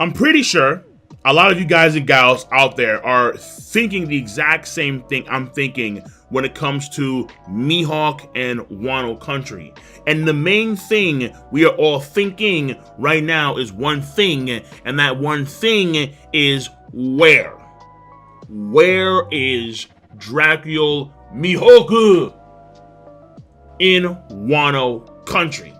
I'm pretty sure a lot of you guys and gals out there are thinking the exact same thing I'm thinking when it comes to Mihawk and Wano country. And the main thing we are all thinking right now is one thing, and that one thing is where? Where is Dracula Mihawk in Wano country?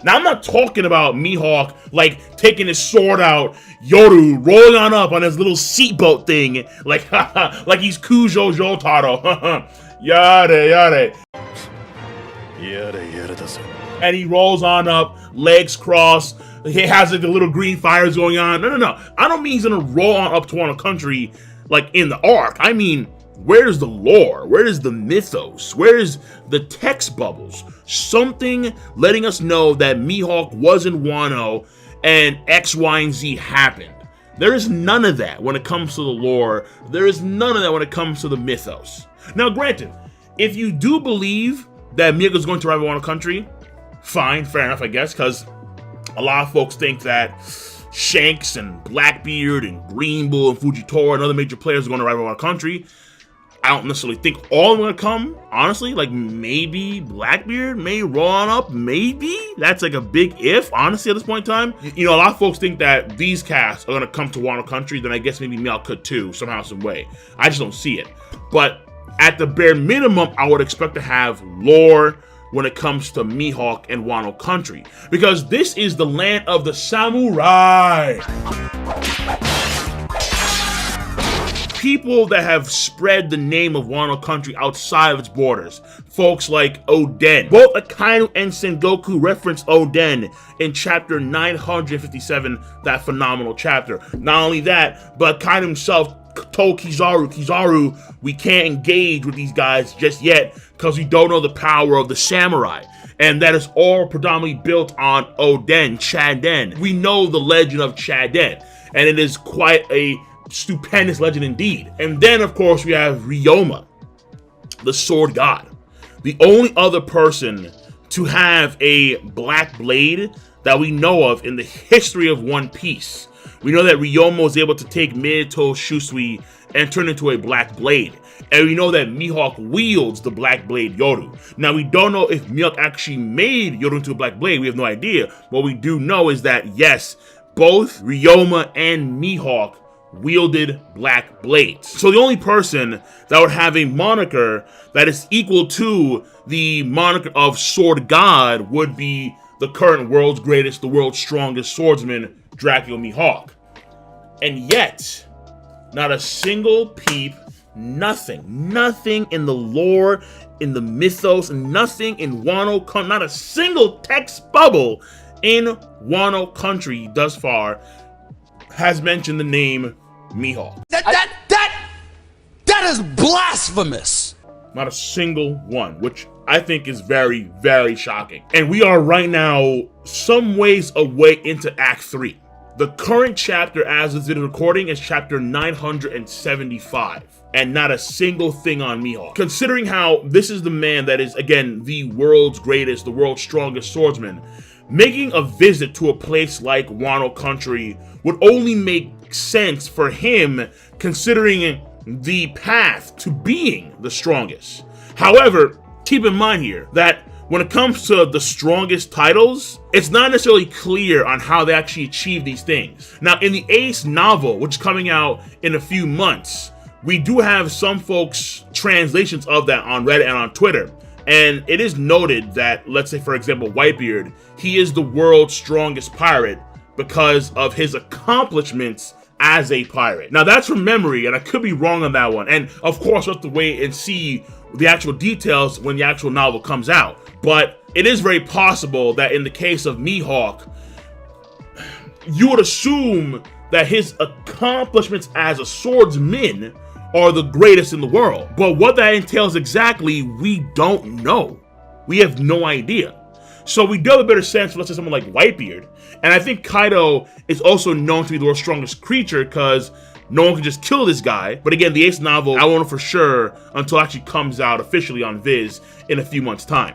Now, I'm not talking about Mihawk like taking his sword out, Yoru rolling on up on his little seatboat thing, like like he's Kujo Jotaro. Yare yare. And he rolls on up, legs crossed. He has like the little green fires going on. No. I don't mean he's gonna roll on up to Wano country like in the arc. I mean, where's the lore? Where is the mythos? Where is the text bubbles? Something letting us know that Mihawk was in Wano and X, Y, and Z happened. There is none of that when it comes to the lore. There is none of that when it comes to the mythos. Now, granted, if you do believe that Mihawk is going to arrive in Wano country, fine, fair enough, I guess, because a lot of folks think that Shanks and Blackbeard and Green Bull and Fujitora and other major players are going to arrive in Wano country. I don't necessarily think all of them are going to come, honestly. Like, maybe Blackbeard may roll on up, maybe? That's like a big if, honestly, at this point in time. You know, a lot of folks think that these casts are going to come to Wano country, then I guess maybe Mihawk could too, somehow, some way. I just don't see it. But at the bare minimum, I would expect to have lore when it comes to Mihawk and Wano country, because this is the land of the samurai. People that have spread the name of Wano country outside of its borders. Folks like Oden. Both Akainu and Sengoku reference Oden in chapter 957, that phenomenal chapter. Not only that, but Akainu himself told Kizaru, we can't engage with these guys just yet because we don't know the power of the samurai. And that is all predominantly built on Oden, Chaden. We know the legend of Chaden, and it is quite a stupendous legend indeed. And then, of course, we have Ryoma, the sword god. The only other person to have a black blade that we know of in the history of One Piece. We know that Ryoma was able to take Minato Shusui and turn into a black blade. And we know that Mihawk wields the black blade Yoru. Now, we don't know if Mihawk actually made Yoru into a black blade. We have no idea. What we do know is that, yes, both Ryoma and Mihawk wielded black blades. So the only person that would have a moniker that is equal to the moniker of Sword God would be the current world's greatest, the world's strongest swordsman, Dracula Mihawk. And yet, not a single peep, nothing in the lore, in the mythos, nothing in Wano country, not a single text bubble in Wano country thus far has mentioned the name Mihawk. That is blasphemous. Not a single one, which I think is very, very shocking. And we are right now some ways away into Act 3. The current chapter as of this recording is chapter 975. And not a single thing on Mihawk. Considering how this is the man that is, again, the world's greatest, the world's strongest swordsman, making a visit to a place like Wano country would only make sense for him, considering the path to being the strongest. However, keep in mind here that when it comes to the strongest titles, it's not necessarily clear on how they actually achieve these things. Now, in the Ace novel, which is coming out in a few months, we do have some folks' translations of that on Reddit and on Twitter. And it is noted that, let's say, for example, Whitebeard, he is the world's strongest pirate because of his accomplishments as a pirate. Now, that's from memory, and I could be wrong on that one. And, of course, we'll have to wait and see the actual details when the actual novel comes out. But it is very possible that in the case of Mihawk, you would assume that his accomplishments as a swordsman are the greatest in the world. But what that entails exactly, we don't know. We have no idea. So we do have a better sense for, let's say, someone like Whitebeard. And I think Kaido is also known to be the world's strongest creature because no one can just kill this guy. But again, the Ace novel, I won't know for sure until it actually comes out officially on Viz in a few months' time.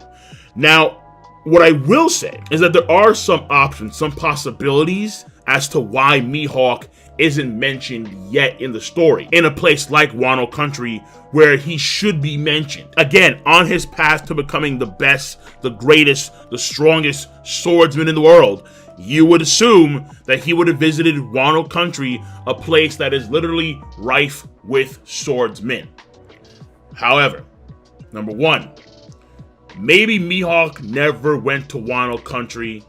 Now, what I will say is that there are some options, some possibilities as to why Mihawk isn't mentioned yet in the story, in a place like Wano country where he should be mentioned. Again, on his path to becoming the best, the greatest, the strongest swordsman in the world, you would assume that he would have visited Wano country, a place that is literally rife with swordsmen. However, number one, maybe Mihawk never went to Wano country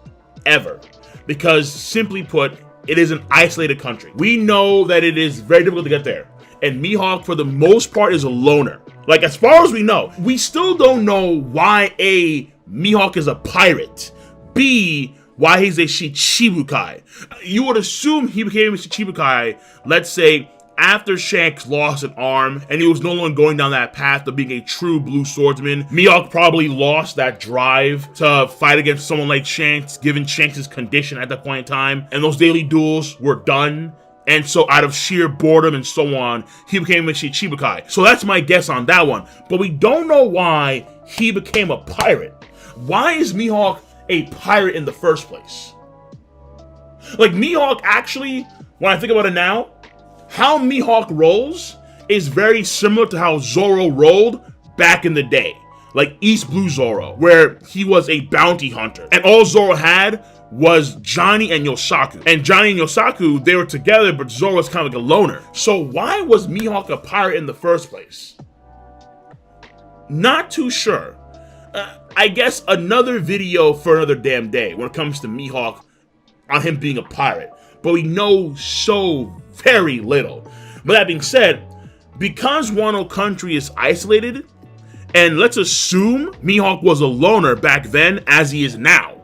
ever, because simply put, it is an isolated country. We know that it is very difficult to get there, and Mihawk for the most part is a loner. Like, as far as we know, we still don't know why A, Mihawk is a pirate, B, why he's a Shichibukai. You would assume he became a Shichibukai, let's say, after Shanks lost an arm and he was no longer going down that path of being a true blue swordsman. Mihawk probably lost that drive to fight against someone like Shanks, given Shanks' condition at that point in time, and those daily duels were done. And so out of sheer boredom and so on, he became a Shichibukai. So that's my guess on that one. But we don't know why he became a pirate. Why is Mihawk a pirate in the first place? Like, Mihawk actually, when I think about it now, how Mihawk rolls is very similar to how Zoro rolled back in the day. Like East Blue Zoro, where he was a bounty hunter. And all Zoro had was Johnny and Yosaku. And Johnny and Yosaku, they were together, but Zoro was kind of like a loner. So why was Mihawk a pirate in the first place? Not too sure. I guess another video for another damn day when it comes to Mihawk on him being a pirate. But we know so very little. But that being said, because Wano country is isolated, and let's assume Mihawk was a loner back then as he is now,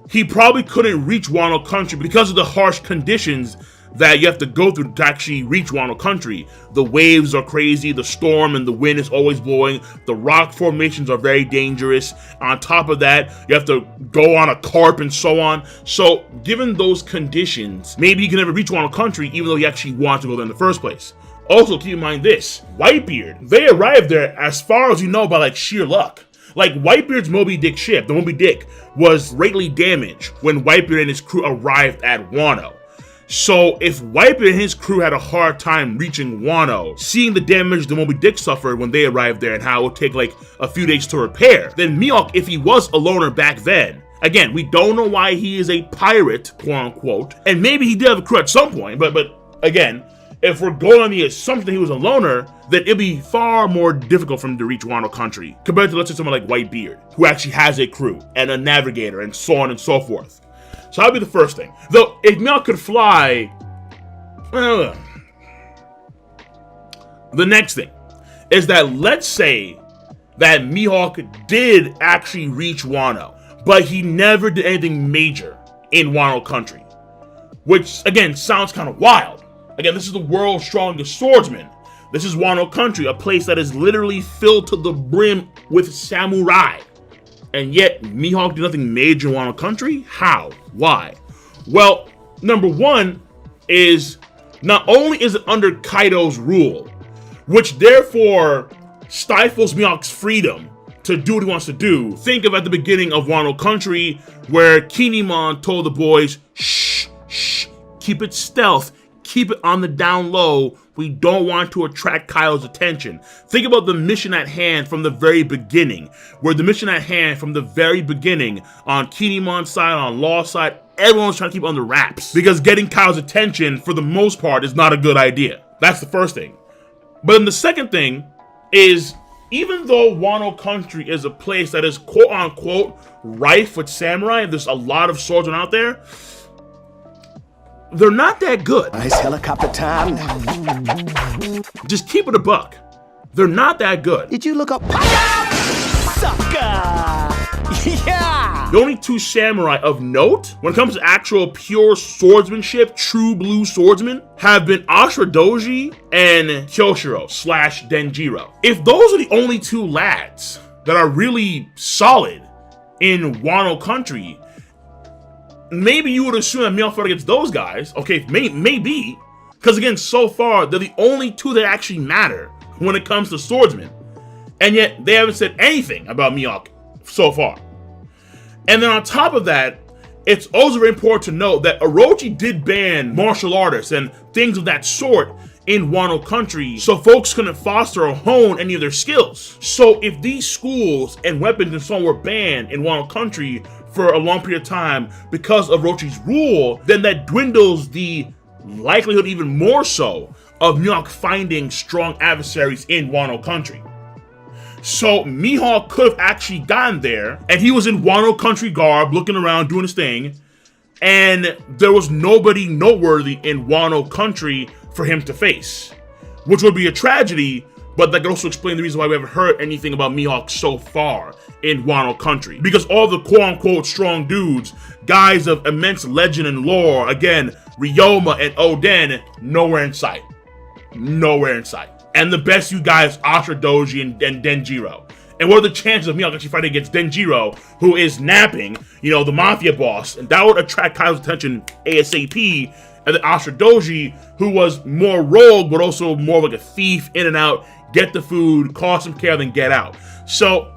he probably couldn't reach Wano country because of the harsh conditions that you have to go through to actually reach Wano country. The waves are crazy, the storm and the wind is always blowing, the rock formations are very dangerous. On top of that, you have to go on a carp and so on. So given those conditions, maybe he can never reach Wano country even though he actually wanted to go there in the first place. Also, keep in mind this, Whitebeard, they arrived there, as far as you know, by like sheer luck. Like, Whitebeard's Moby Dick ship, the Moby Dick, was greatly damaged when Whitebeard and his crew arrived at Wano. So if Whitebeard and his crew had a hard time reaching Wano, seeing the damage the Moby Dick suffered when they arrived there and how it would take like a few days to repair, then Mihawk, if he was a loner back then, again, we don't know why he is a pirate, quote unquote, and maybe he did have a crew at some point, but again, if we're going on the assumption that he was a loner, then it'd be far more difficult for him to reach Wano country compared to, let's say, someone like Whitebeard, who actually has a crew and a navigator and so on and so forth. So that'd be the first thing. Though, if Mihawk could fly, the next thing is that, let's say that Mihawk did actually reach Wano, but he never did anything major in Wano country, which again sounds kind of wild. Again, this is the world's strongest swordsman. This is Wano country, a place that is literally filled to the brim with samurai. And yet, Mihawk did nothing major in Wano country? How? Why? Well, number one is, not only is it under Kaido's rule, which therefore stifles Mihawk's freedom to do what he wants to do. Think of at the beginning of Wano country, where Kinemon told the boys, shh, keep it stealth. Keep it on the down low. We don't want to attract Kaido's attention. Think about the mission at hand from the very beginning, where the mission at hand from the very beginning, on Kinemon's side, on Law's side, everyone's trying to keep it under wraps, because getting Kaido's attention, for the most part, is not a good idea. That's the first thing. But then the second thing is, even though Wano country is a place that is quote-unquote rife with samurai, and there's a lot of swordsmen out there, they're not that good. Nice helicopter time. Just keep it a buck. They're not that good. Did you look up? Sucker! Yeah! The only two samurai of note, when it comes to actual pure swordsmanship, true blue swordsmen, have been Ashura Doji and Kyoshiro / Denjiro. If those are the only two lads that are really solid in Wano country, maybe you would assume that Mihawk fought against those guys. Okay, maybe. Because again, so far, they're the only two that actually matter when it comes to swordsmen. And yet, they haven't said anything about Mihawk so far. And then on top of that, it's also very important to note that Orochi did ban martial artists and things of that sort in Wano country, so folks couldn't foster or hone any of their skills. So if these schools and weapons and so on were banned in Wano country for a long period of time because of Orochi's rule, then that dwindles the likelihood even more so of Mihawk finding strong adversaries in Wano country. So Mihawk could have actually gotten there, and he was in Wano country garb, looking around, doing his thing, and there was nobody noteworthy in Wano country for him to face, which would be a tragedy, but that could also explain the reason why we haven't heard anything about Mihawk so far in Wano country. Because all the quote-unquote strong dudes, guys of immense legend and lore, again, Ryoma and Oden, nowhere in sight. Nowhere in sight. And the best you guys, Ashura Doji and Denjiro. And what are the chances of Mihawk actually fighting against Denjiro, who is napping, you know, the mafia boss? And that would attract Kaido's attention ASAP. And then Ashura Doji, who was more rogue, but also more like a thief, in and out, get the food, cause some care, then get out. So,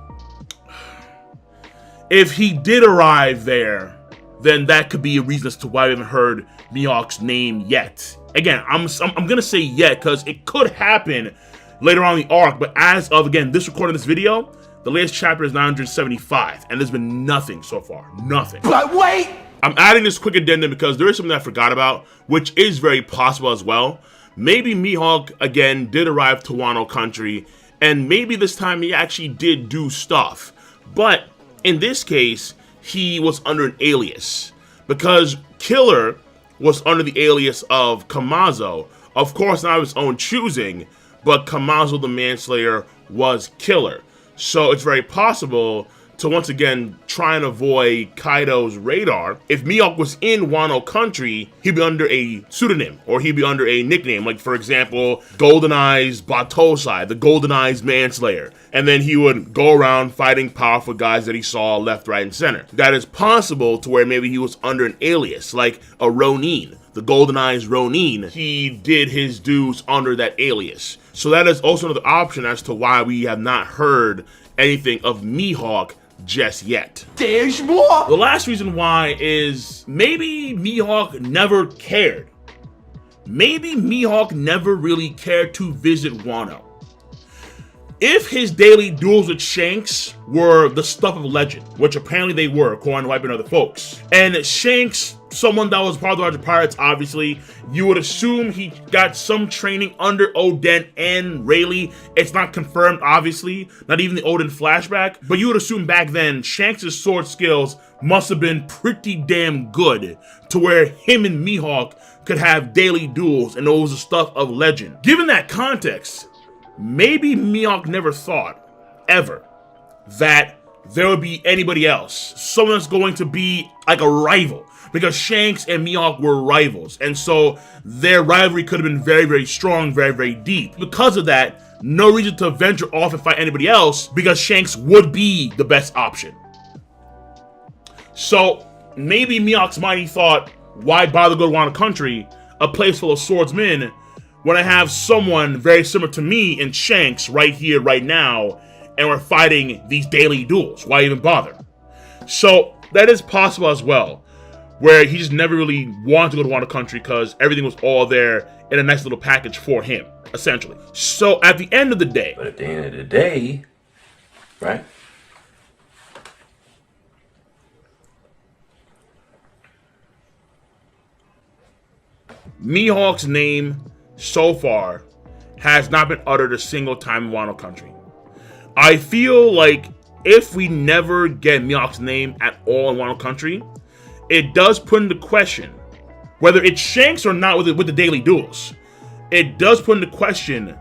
if he did arrive there, then that could be a reason as to why we haven't heard Mihawk's name yet. Again, I'm gonna say yet, because it could happen later on in the arc, but as of, again, this recording this video, the latest chapter is 975, and there's been nothing so far. Nothing. But wait! I'm adding this quick addendum because there is something I forgot about, which is very possible as well. Maybe Mihawk, again, did arrive to Wano country, and maybe this time he actually did do stuff. But in this case, he was under an alias, because Killer was under the alias of Kamazo. Of course, not of his own choosing, but Kamazo the Manslayer was Killer. So it's very possible to once again try and avoid Kaido's radar. If Mihawk was in Wano country, he'd be under a pseudonym, or he'd be under a nickname, like for example, Golden Eyes Batosai, the Golden Eyes Manslayer. And then he would go around fighting powerful guys that he saw left, right, and center. That is possible to where maybe he was under an alias, like a Ronin, the Golden Eyes Ronin. He did his dues under that alias. So that is also another option as to why we have not heard anything of Mihawk just yet. There's more! The last reason why is maybe Mihawk never cared. Maybe Mihawk never really cared to visit Wano. If his daily duels with Shanks were the stuff of legend, which apparently they were, according to White and other folks, and Shanks, someone that was part of the Roger Pirates, obviously, you would assume he got some training under Oden and Rayleigh. It's not confirmed, obviously, not even the Oden flashback, but you would assume back then Shanks' sword skills must have been pretty damn good to where him and Mihawk could have daily duels and it was the stuff of legend. Given that context, maybe Mihawk never thought, ever, that there would be anybody else. Someone that's going to be like a rival. Because Shanks and Mihawk were rivals. And so their rivalry could have been very, very strong, very, very deep. Because of that, no reason to venture off and fight anybody else because Shanks would be the best option. So maybe Mihawk's mind, he thought, why bother go to Wano country, a place full of swordsmen, when I have someone very similar to me in Shanks right here, right now, and we're fighting these daily duels. Why even bother? So that is possible as well, where he just never really wanted to go to Wano country because everything was all there in a nice little package for him, essentially. So at the end of the day... But at the end of the day, right? Mihawk's name so far has not been uttered a single time in Wano country. I feel like if we never get Mihawk's name at all in Wano country, it does put into question whether it's Shanks or not with the daily duels. It does put into question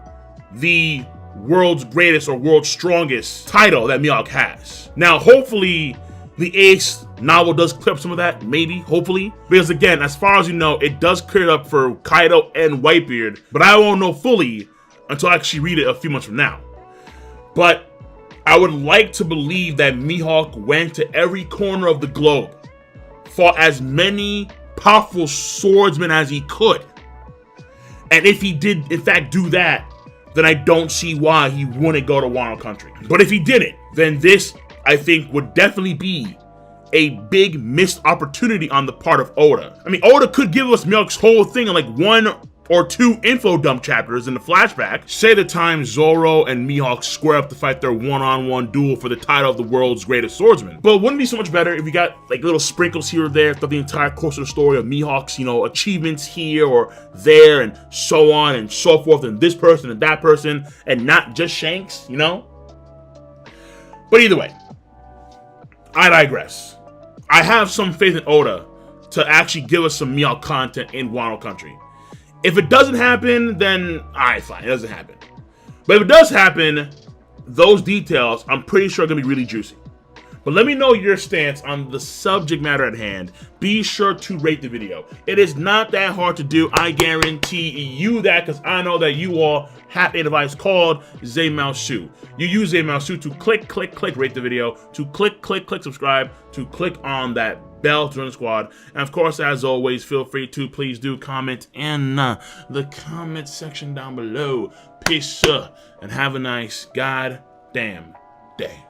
the world's greatest or world's strongest title that Mihawk has. Now, hopefully, the Ace novel does clear up some of that, maybe, hopefully. Because again, as far as you know, it does clear it up for Kaido and Whitebeard, but I won't know fully until I actually read it a few months from now. But I would like to believe that Mihawk went to every corner of the globe, fought as many powerful swordsmen as he could. And if he did, in fact, do that, then I don't see why he wouldn't go to Wano country. But if he didn't, then this, I think, would definitely be a big missed opportunity on the part of Oda. I mean, Oda could give us Mihawk's whole thing in like 1 or 2 info dump chapters in the flashback. Say the time Zoro and Mihawk square up to fight their one-on-one duel for the title of the world's greatest swordsman. But wouldn't it be so much better if we got like little sprinkles here or there throughout the entire course of the story of Mihawk's, you know, achievements here or there and so on and so forth, and this person and that person, and not just Shanks, you know? But either way, I digress. I have some faith in Oda to actually give us some Mihawk content in Wano Country. If it doesn't happen, then alright, fine, it doesn't happen. But if it does happen, those details I'm pretty sure are gonna be really juicy. But let me know your stance on the subject matter at hand. Be sure to rate the video. It is not that hard to do, I guarantee you that, because I know that you all have a device called Zmausu. You use Zmausu to click, rate the video, to click, subscribe, to click on that bell to join the squad. And of course, as always, feel free to please do comment in the comment section down below. Peace and have a nice goddamn day.